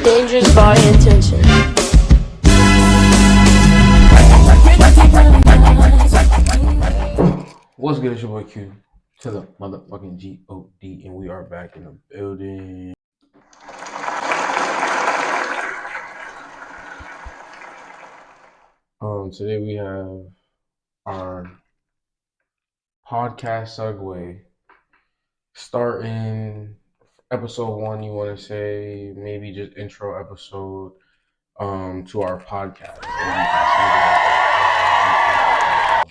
Dangerous by intention. What's good? It's your boy Q to the motherfucking G-O-D, and we are back in the building. Today we have our podcast segue. Starting episode 1, you want to say maybe just intro episode to our podcast.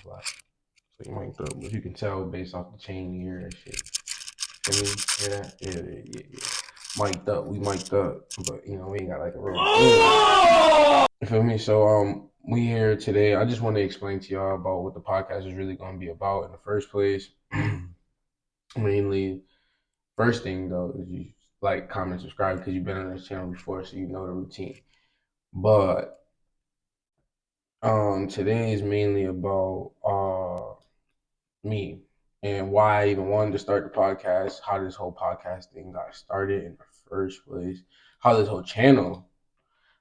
So you might throw, but you can tell based off the chain here and shit. Can you hear that? Yeah. Mic'd up, we mic'd up, but we ain't got like a real. You feel me? So we here today. I just want to explain to y'all about what the podcast is really going to be about in the first place. Mainly, first thing though is you like, comment, subscribe because you've been on this channel before, so you know the routine. But today is mainly about me and why I even wanted to start the podcast, how this whole podcast thing got started in the first place, how this whole channel,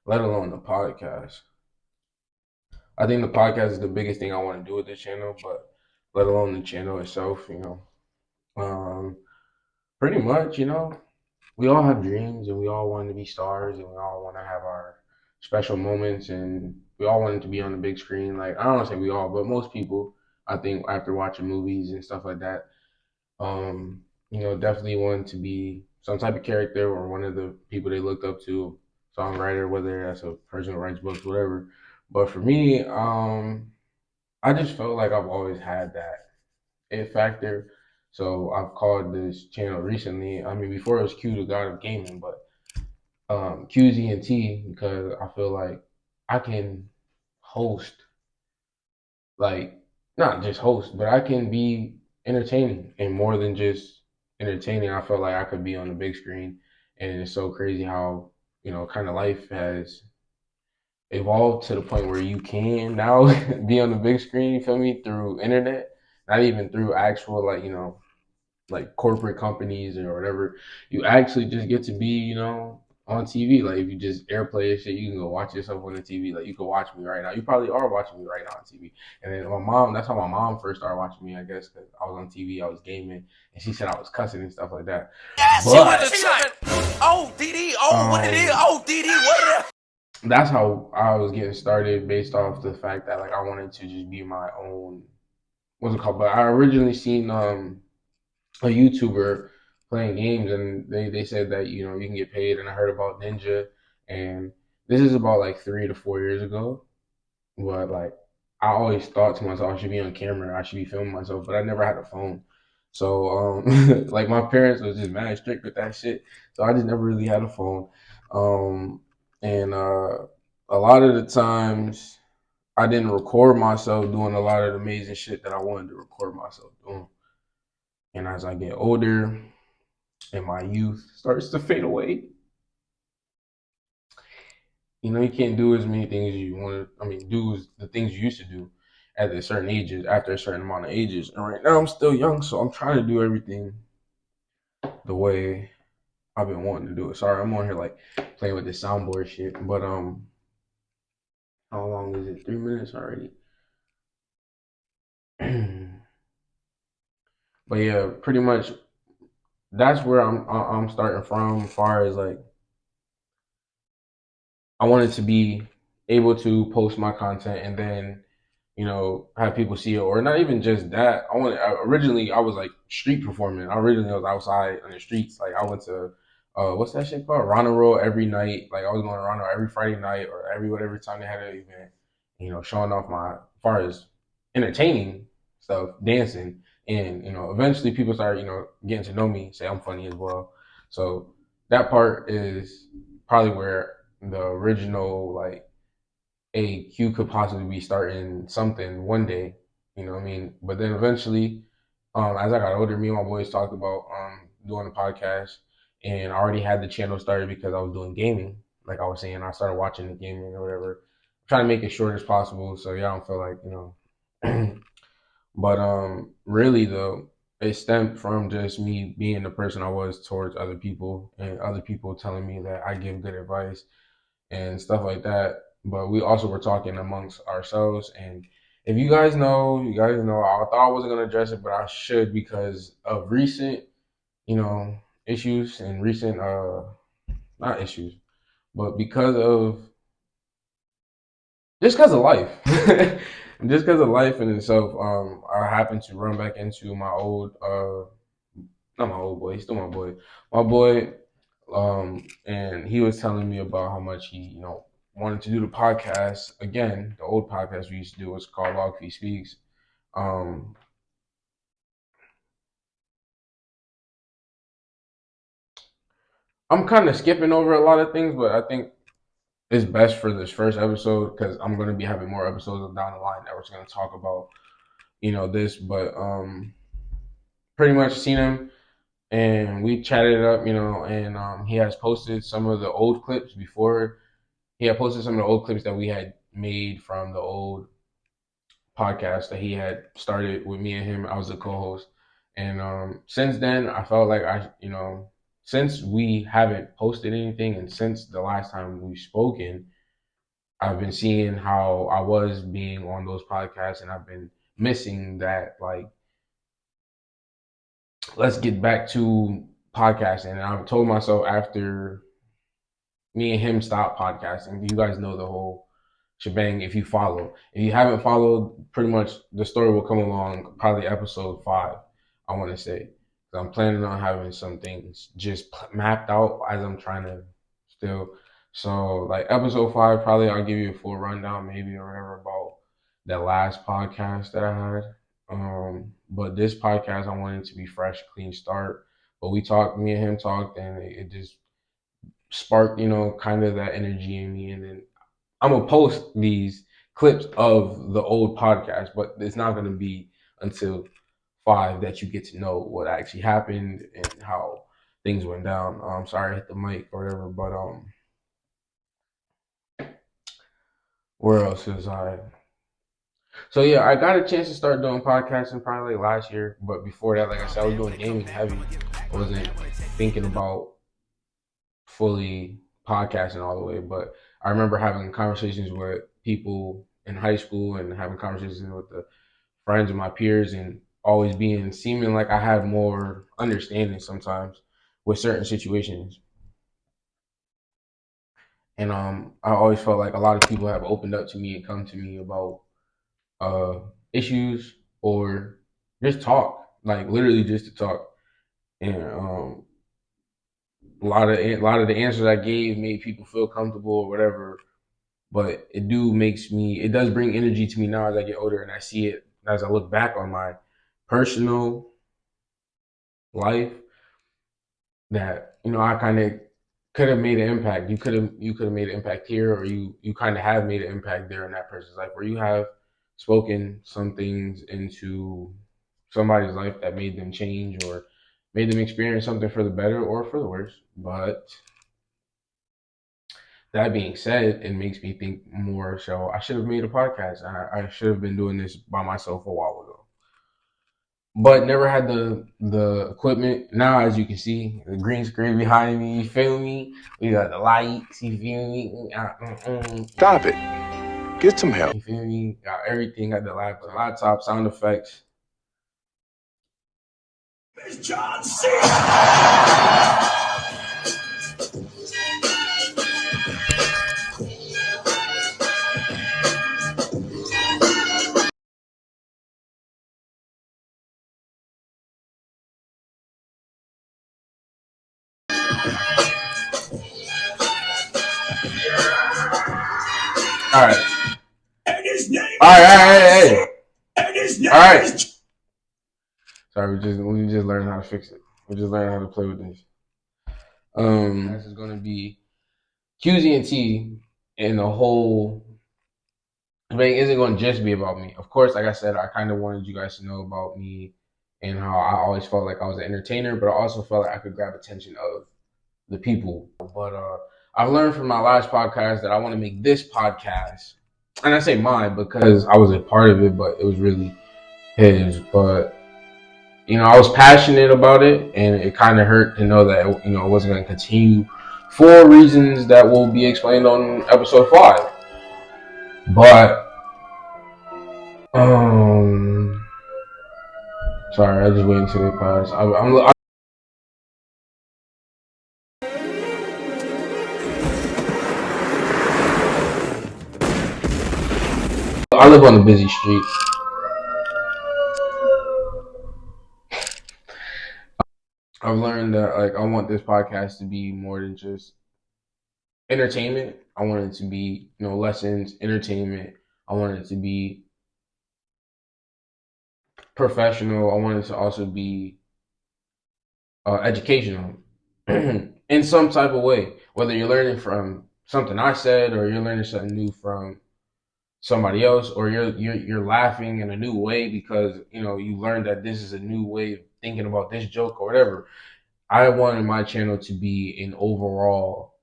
let alone the podcast. I think the podcast is the biggest thing I want to do with this channel, but let alone the channel itself, pretty much, we all have dreams and we all want to be stars and we all want to have our special moments and we all want it to be on the big screen. Like, I don't want to say we all, but most people, I think, after watching movies and stuff like that, definitely want to be some type of character or one of the people they looked up to, songwriter, whether that's a person who writes books, whatever. But for me, I just felt like I've always had that it factor. So I've called this channel recently. I mean, before it was Q, the God of Gaming, but QZNT, because I feel like I can host, like, not just host, but I can be entertaining and more than just entertaining. I felt like I could be on the big screen, and it's so crazy how kind of life has evolved to the point where you can now be on the big screen, you feel me, through internet, not even through actual like corporate companies or whatever. You actually just get to be, on TV. Like if you just airplay and shit, you can go watch yourself on the TV. Like you can watch me right now. You probably are watching me right now on TV. And then that's how my mom first started watching me, I guess, because I was on TV, I was gaming, and she said I was cussing and stuff like that. Yes, But she like, oh, DD, oh, what it is, oh, DD, what it is. That's how I was getting started, based off the fact that like I wanted to just be my own, what's it called? But I originally seen a YouTuber playing games, and they said that you can get paid, and I heard about Ninja, and this is about like 3 to 4 years ago. But like I always thought to myself, I should be on camera, I should be filming myself, but I never had a phone. So like my parents was just mad strict with that shit, so I just never really had a phone. And a lot of the times I didn't record myself doing a lot of the amazing shit that I wanted to record myself doing. And as I get older and my youth starts to fade away, you can't do as many things as you want to. I mean, do the things you used to do at a certain ages, after a certain amount of ages. And right now I'm still young, so I'm trying to do everything the way I've been wanting to do it. Sorry, I'm on here like playing with this soundboard shit. But how long is it? 3 minutes already. But yeah, pretty much that's where I'm starting from, as far as like I wanted to be able to post my content and then have people see it, or not even just that. Originally I was like street performing. Originally I was outside on the streets. Like I went to what's that shit called? Rana Roll every night. Like I was going to Rana every Friday night or every whatever time they had an event, showing off my, as far as entertaining stuff, dancing. And eventually people started, getting to know me, say I'm funny as well. So that part is probably where the original, like, Q could possibly be starting something one day, you know what I mean? But then eventually, as I got older, me and my boys talked about doing a podcast, and I already had the channel started because I was doing gaming. Like I was saying, I started watching the gaming or whatever. Trying to make it short as possible, so y'all don't feel like, but really though, it stemmed from just me being the person I was towards other people, and other people telling me that I give good advice and stuff like that. But we also were talking amongst ourselves. And if you guys know, I thought I wasn't gonna address it, but I should because of recent, issues and recent not issues, but because of life. Just because of life in itself, I happened to run back into my old not my old boy, he's still my boy. My boy, and he was telling me about how much he, wanted to do the podcast again. The old podcast we used to do was called Logfee Speaks. Um, I'm kind of skipping over a lot of things, but I think it's best for this first episode because I'm going to be having more episodes down the line that we're going to talk about, this. But pretty much seen him and we chatted it up, and he has posted some of the old clips before. He had posted some of the old clips that we had made from the old podcast that he had started with me and him. I was the co-host, and since then, I felt like since we haven't posted anything, and since the last time we've spoken, I've been seeing how I was being on those podcasts, and I've been missing that. Like, let's get back to podcasting. And I've told myself after me and him stopped podcasting, you guys know the whole shebang if you follow. If you haven't followed, pretty much the story will come along probably episode 5, I want to say. I'm planning on having some things just mapped out as I'm trying to still. So like episode 5, probably I'll give you a full rundown maybe or whatever about that last podcast that I had. But this podcast I wanted to be fresh, clean start. But me and him talked, and it just sparked, kind of that energy in me. And then I'm gonna post these clips of the old podcast, but it's not gonna be until 5 that you get to know what actually happened and how things went down. Sorry I hit the mic or whatever, but where else is I? So yeah, I got a chance to start doing podcasting probably like last year, but before that, like I said, I was doing gaming heavy. I wasn't thinking about fully podcasting all the way, but I remember having conversations with people in high school and having conversations with the friends of my peers and always seeming like I had more understanding sometimes with certain situations. And I always felt like a lot of people have opened up to me and come to me about uh issues or just talk, like literally just to talk. And a lot of the answers I gave made people feel comfortable or whatever. But it does bring energy to me now as I get older and I see it as I look back on my personal life that, I kind of could have made an impact. You could have made an impact here, or you kind of have made an impact there in that person's life, where you have spoken some things into somebody's life that made them change or made them experience something for the better or for the worse. But that being said, it makes me think more. So I should have made a podcast. I should have been doing this by myself a while ago, but never had the equipment. Now, as you can see, the green screen behind me. You feel me? We got the lights. You feel me? Stop it. Get some help. You feel me? Got everything. Got the laptop, sound effects. It's John C. All right. And his name All right. Hey. and his name All right. is Sorry, we just learned how to fix it. We just learned how to play with this. This is gonna be QZ&T, and the whole thing isn't going to just be about me. Of course, like I said, I kind of wanted you guys to know about me and how I always felt like I was an entertainer, but I also felt like I could grab attention of the people. But I've learned from my last podcast that I want to make this podcast, and I say mine because I was a part of it, but it was really his. But I was passionate about it, and it kind of hurt to know that I wasn't going to continue for reasons that will be explained on episode 5. But sorry, I just waited until they pass. I live on a busy street. I've learned that I want this podcast to be more than just entertainment. I want it to be lessons, entertainment. I want it to be professional. I want it to also be educational in some type of way. Whether you're learning from something I said, or you're learning something new from somebody else, or you're laughing in a new way because you learned that this is a new way of thinking about this joke or whatever. I wanted my channel to be an overall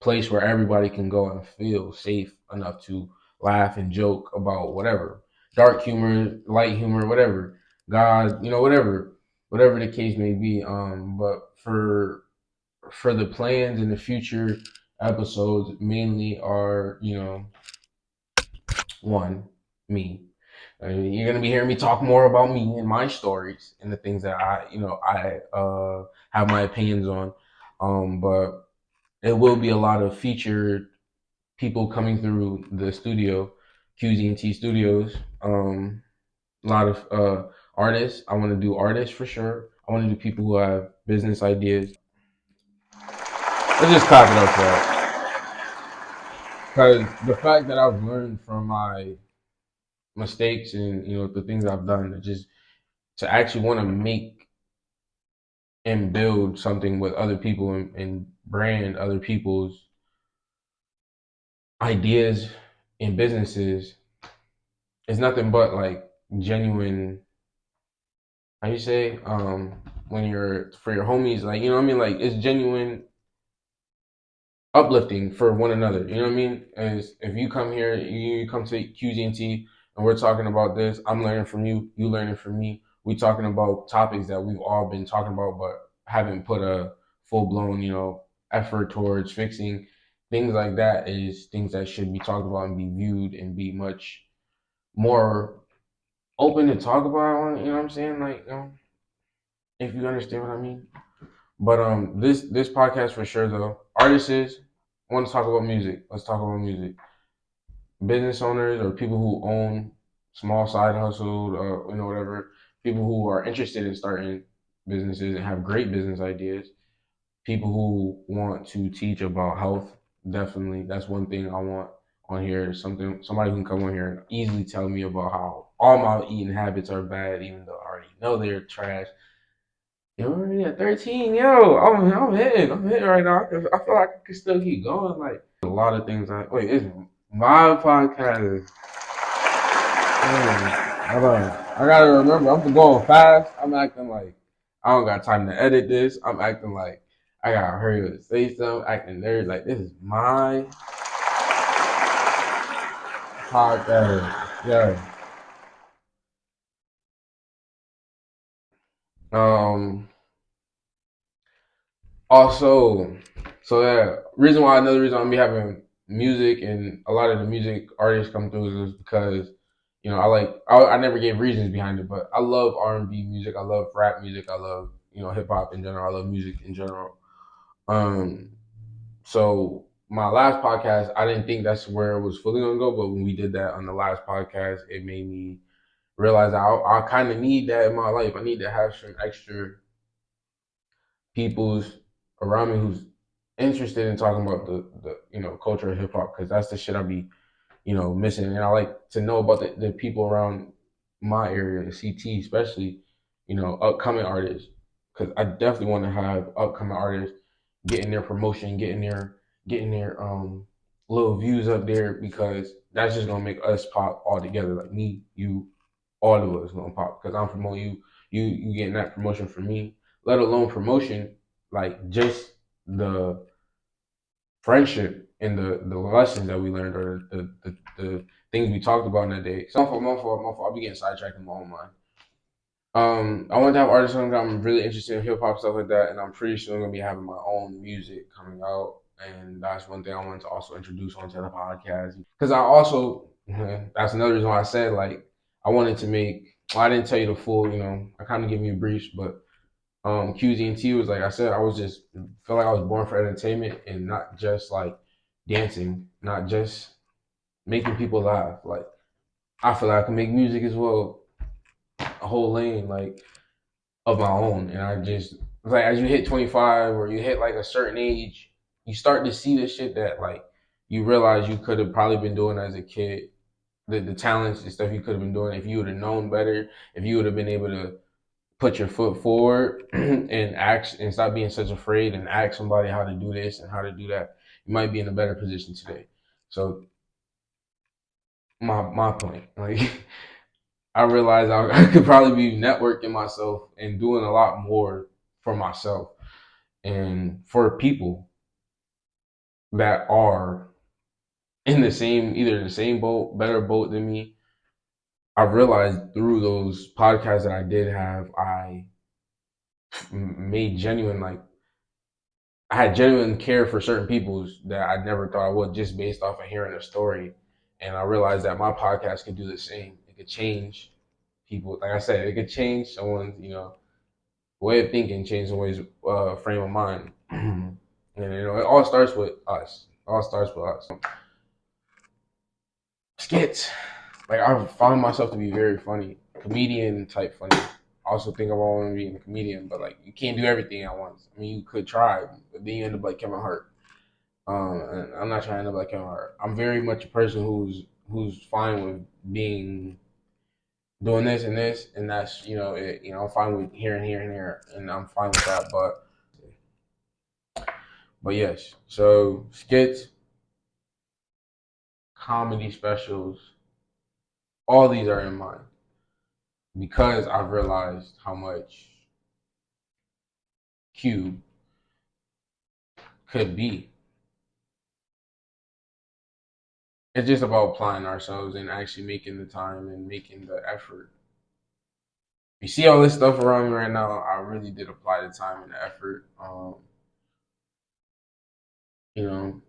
place where everybody can go and feel safe enough to laugh and joke about whatever, dark humor, light humor, whatever, God, whatever the case may be. But for the plans in the future episodes, mainly are one, me. You're gonna be hearing me talk more about me and my stories and the things that I have my opinions on. But it will be a lot of featured people coming through the studio, QZ&T Studios. A lot of artists. I want to do artists for sure. I want to do people who have business ideas. Let's just clap it up for that. Because the fact that I've learned from my mistakes and the things I've done, just to actually want to make and build something with other people and brand other people's ideas and businesses is nothing but genuine. How you say when you're for your homies, it's genuine uplifting for one another. You know what I mean? As if you come here, you come to QZ&T, and we're talking about this. I'm learning from you. You learning from me. We talking about topics that we've all been talking about, but haven't put a full blown effort towards fixing. Things like that is things that should be talked about and be viewed and be much more open to talk about. You know what I'm saying? If you understand what I mean. But this podcast for sure though. Artists want to talk about music. Let's talk about music. Business owners or people who own small side hustles or whatever. People who are interested in starting businesses and have great business ideas. People who want to teach about health. Definitely, that's one thing I want on here. Somebody can come on here and easily tell me about how all my eating habits are bad, even though I already know they're trash. You're already at 13, yo. I'm hitting right now. I feel like I can still keep going. Like a lot of things. It's my podcast. Hold on. I gotta remember. I'm going fast. I'm acting like I don't got time to edit this. I'm acting like I gotta hurry up and say something. Acting nerd. Like this is my podcast. Yeah. Also, so yeah, another reason I'm be having music and a lot of the music artists come through is because I never gave reasons behind it, but I love R&B music, I love rap music, I love hip hop in general, I love music in general. So my last podcast, I didn't think that's where it was fully gonna go, but when we did that on the last podcast, it made me realize I kind of need that in my life. I need to have some extra people's around me who's interested in talking about the culture of hip hop, because that's the shit I be missing, and I like to know about the people around my area, the CT especially, upcoming artists, because I definitely want to have upcoming artists getting their promotion, getting their little views up there, because that's just gonna make us pop all together, like me, you, all of us gonna pop because I'm promoting you getting that promotion from me, let alone promotion, like just the friendship and the lessons that we learned, or the things we talked about in that day. So my fault. I'll be getting sidetracked in my own mind. I want to have artists on. I'm really interested in hip hop stuff like that, and I'm pretty soon gonna be having my own music coming out. And that's one thing I wanted to also introduce onto the podcast because I also that's another reason why I said like I wanted to make. Well, I didn't tell you the full, I kind of give you briefs, but QZ&T was like I said, I was just feel like I was born for entertainment and not just like dancing, not just making people laugh. Like I feel like I can make music as well, a whole lane like of my own, and I just like as you hit 25 or you hit like a certain age, you start to see the shit that like you realize you could have probably been doing as a kid. The talents and stuff you could have been doing if you would have known better, if you would have been able to put your foot forward and ask and stop being such afraid and ask somebody how to do this and how to do that, you might be in a better position today. So my point, like I realized I could probably be networking myself and doing a lot more for myself and for people that are in the same either the same boat, better boat than me. I realized through those podcasts that I did have, I made genuine like I had genuine care for certain people that I never thought I would just based off of hearing a story. And I realized that my podcast could do the same. It could change people. Like I said, it could change someone's, way of thinking, change someone's frame of mind. And it all starts with us. It all starts with us. Skits. Like I found myself to be very funny, comedian type funny. I also think I want to be a comedian, but like you can't do everything at once. I mean, you could try, but then you end up like Kevin Hart. And I'm not trying to end up like Kevin Hart. I'm very much a person who's fine with being doing this and this, and that's I'm fine with here and here and here, and I'm fine with that. But yes, so skits, comedy specials, all these are in mind because I've realized how much Q could be. It's just about applying ourselves and actually making the time and making the effort. You see all this stuff around me right now, I really did apply the time and the effort.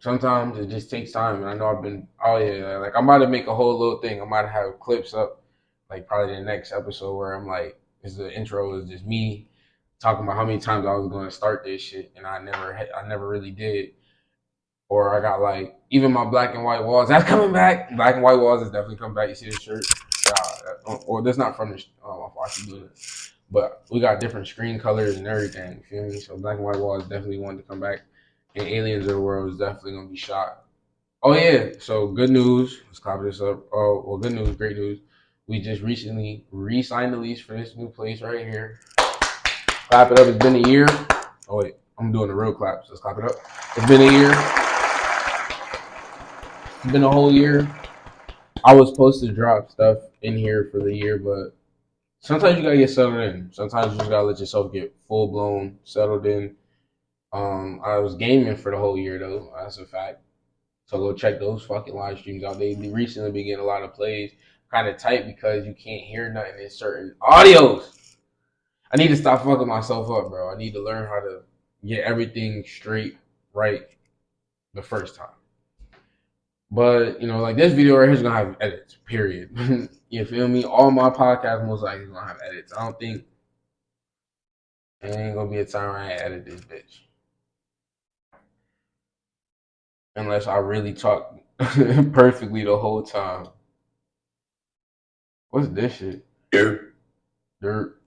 Sometimes it just takes time. And I know I've been, oh yeah, like I'm about to make a whole little thing. I'm about to have clips up, like probably the next episode where I'm like, the intro is just me talking about how many times I was going to start this shit, and I never really did. Or I got like even my black and white walls. That's coming back. Black and white walls is definitely coming back. You see the shirt? Or that's not from the. I should do it. But we got different screen colors and everything. You feel me? So black and white walls definitely wanted to come back. And Aliens of the World is definitely gonna be shot. Oh yeah. So good news. Let's clap this up. Oh well, good news, great news. We just recently re-signed the lease for this new place right here. Clap it up. It's been a year. Oh wait, I'm doing the real claps. Let's clap it up. It's been a year. It's been a whole year. I was supposed to drop stuff in here for the year, but sometimes you gotta get settled in. Sometimes you just gotta let yourself get full blown settled in. I was gaming for the whole year though. That's a fact. So go check those fucking live streams out. They recently been getting a lot of plays. Kind of tight because you can't hear nothing in certain audios. I need to stop fucking myself up, bro. I need to learn how to get everything straight right the first time. But like this video right here is gonna have edits. Period. You feel me? All my podcasts most likely gonna have edits. I don't think it ain't gonna be a time where I edit this bitch unless I really talk perfectly the whole time. What's this shit? Dirt, Dirt,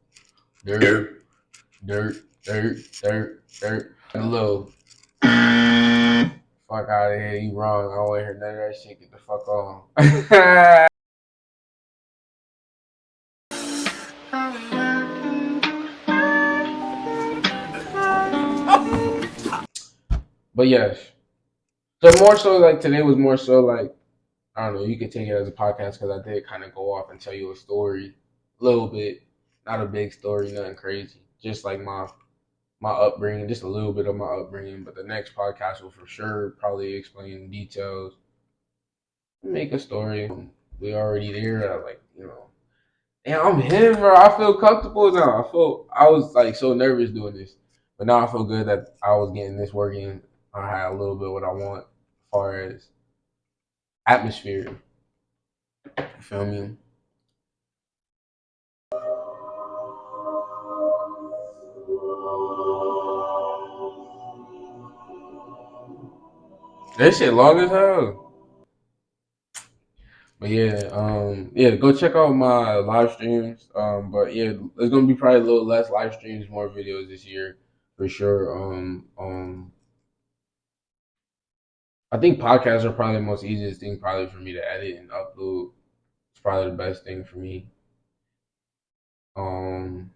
dirt, dirt. dirt, dirt, dirt, dirt. A little fuck out of here. You wrong. I don't want to hear none of that shit. Get the fuck on. But yes. So more so like today was more so like I don't know, you could take it as a podcast because I did kind of go off and tell you a story, a little bit, not a big story, nothing crazy, just like my upbringing, just a little bit of my upbringing. But the next podcast will for sure probably explain details, make a story. We already there, like And I'm him, bro. I feel comfortable now. I was like so nervous doing this, but now I feel good that I was getting this working. I had a little bit of what I want as far as atmosphere. You feel me? That shit long as hell. But yeah, go check out my live streams. But yeah, there's gonna be probably a little less live streams, more videos this year for sure. I think podcasts are probably the most easiest thing probably for me to edit and upload. It's probably the best thing for me. Um,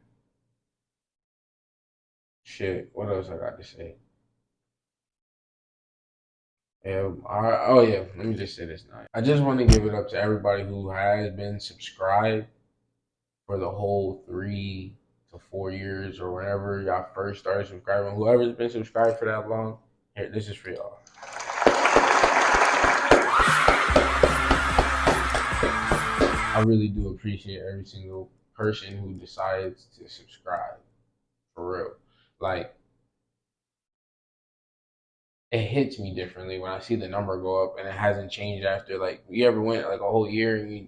shit. What else I got to say? Oh yeah. Let me just say this now. I just want to give it up to everybody who has been subscribed for the whole 3 to 4 years or whenever y'all first started subscribing. Whoever's been subscribed for that long, here, this is for y'all. I really do appreciate every single person who decides to subscribe. For real. Like, it hits me differently when I see the number go up and it hasn't changed after, like, you ever went like a whole year and you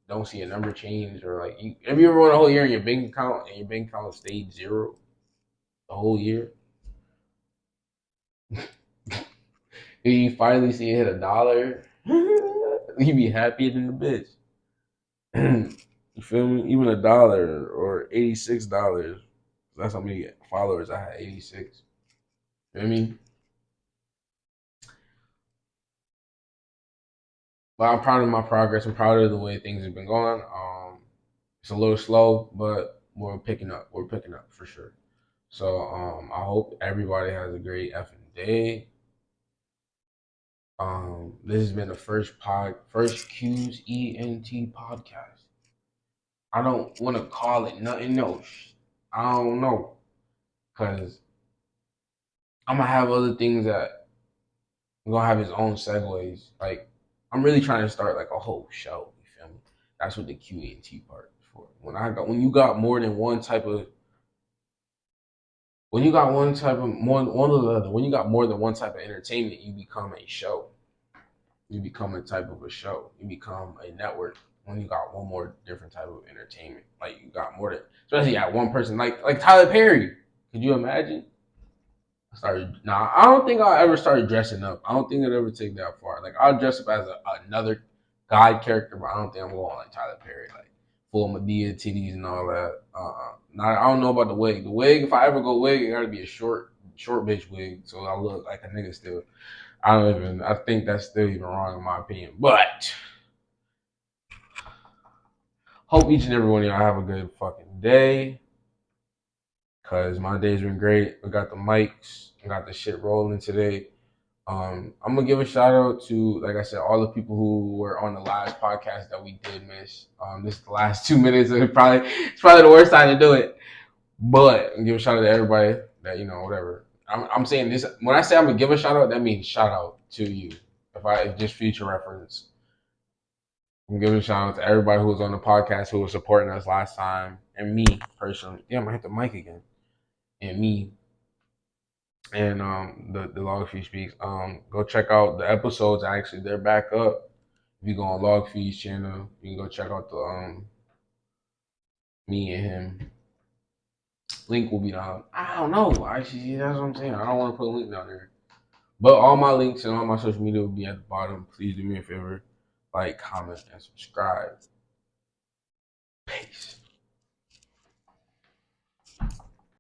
don't see a number change, or like, have you ever went a whole year in your bank account and your bank account stayed zero the whole year? You finally see it hit $1, you be happier than the bitch. You feel me? Even $1 or $86. That's how many followers I had. 86. You know what I mean? But I'm proud of my progress. I'm proud of the way things have been going. It's a little slow, but we're picking up. We're picking up for sure. So I hope everybody has a great effing day. This has been the first Q's ENT podcast. I don't want to call it nothing else. I don't know, cause I'm gonna have other things that I'm gonna have his own segues. Like, I'm really trying to start like a whole show. You feel me? That's what the QENT part is for. When you got more than one type of when you got one type of one or the other, when you got more than one type of entertainment, you become a show. You become a type of a show. You become a network when you got one more different type of entertainment. Like, you got more than, especially at one person, like Tyler Perry. Could you imagine? I don't think I'll ever start dressing up. I don't think it'll ever take that far. Like, I'll dress up as another guy character, but I don't think I'm going like Tyler Perry, like full Medea titties and all that. I don't know about the wig. The wig, if I ever go wig, it gotta be a short bitch wig, so I look like a nigga still. I think that's still even wrong in my opinion. But hope each and every one of y'all have a good fucking day. Cause my day's been great. We got the mics, I got the shit rolling today. I'm gonna give a shout out to, like I said, all the people who were on the last podcast that we did miss. This is the last 2 minutes, and it's probably the worst time to do it. But I'm give a shout out to everybody that, whatever. I'm saying this when I say I'm gonna give a shout out, that means shout out to you. If just future reference. I'm giving a shout out to everybody who was on the podcast, who was supporting us last time, and me personally. Damn, I hit the mic again. And me. And the Logfeed Speaks. Go check out the episodes. Actually, they're back up. If you go on Logfeed's channel, you can go check out the me and him. Link will be down. I don't know. Actually, that's what I'm saying. I don't want to put a link down there. But all my links and all my social media will be at the bottom. Please do me a favor. Like, comment, and subscribe.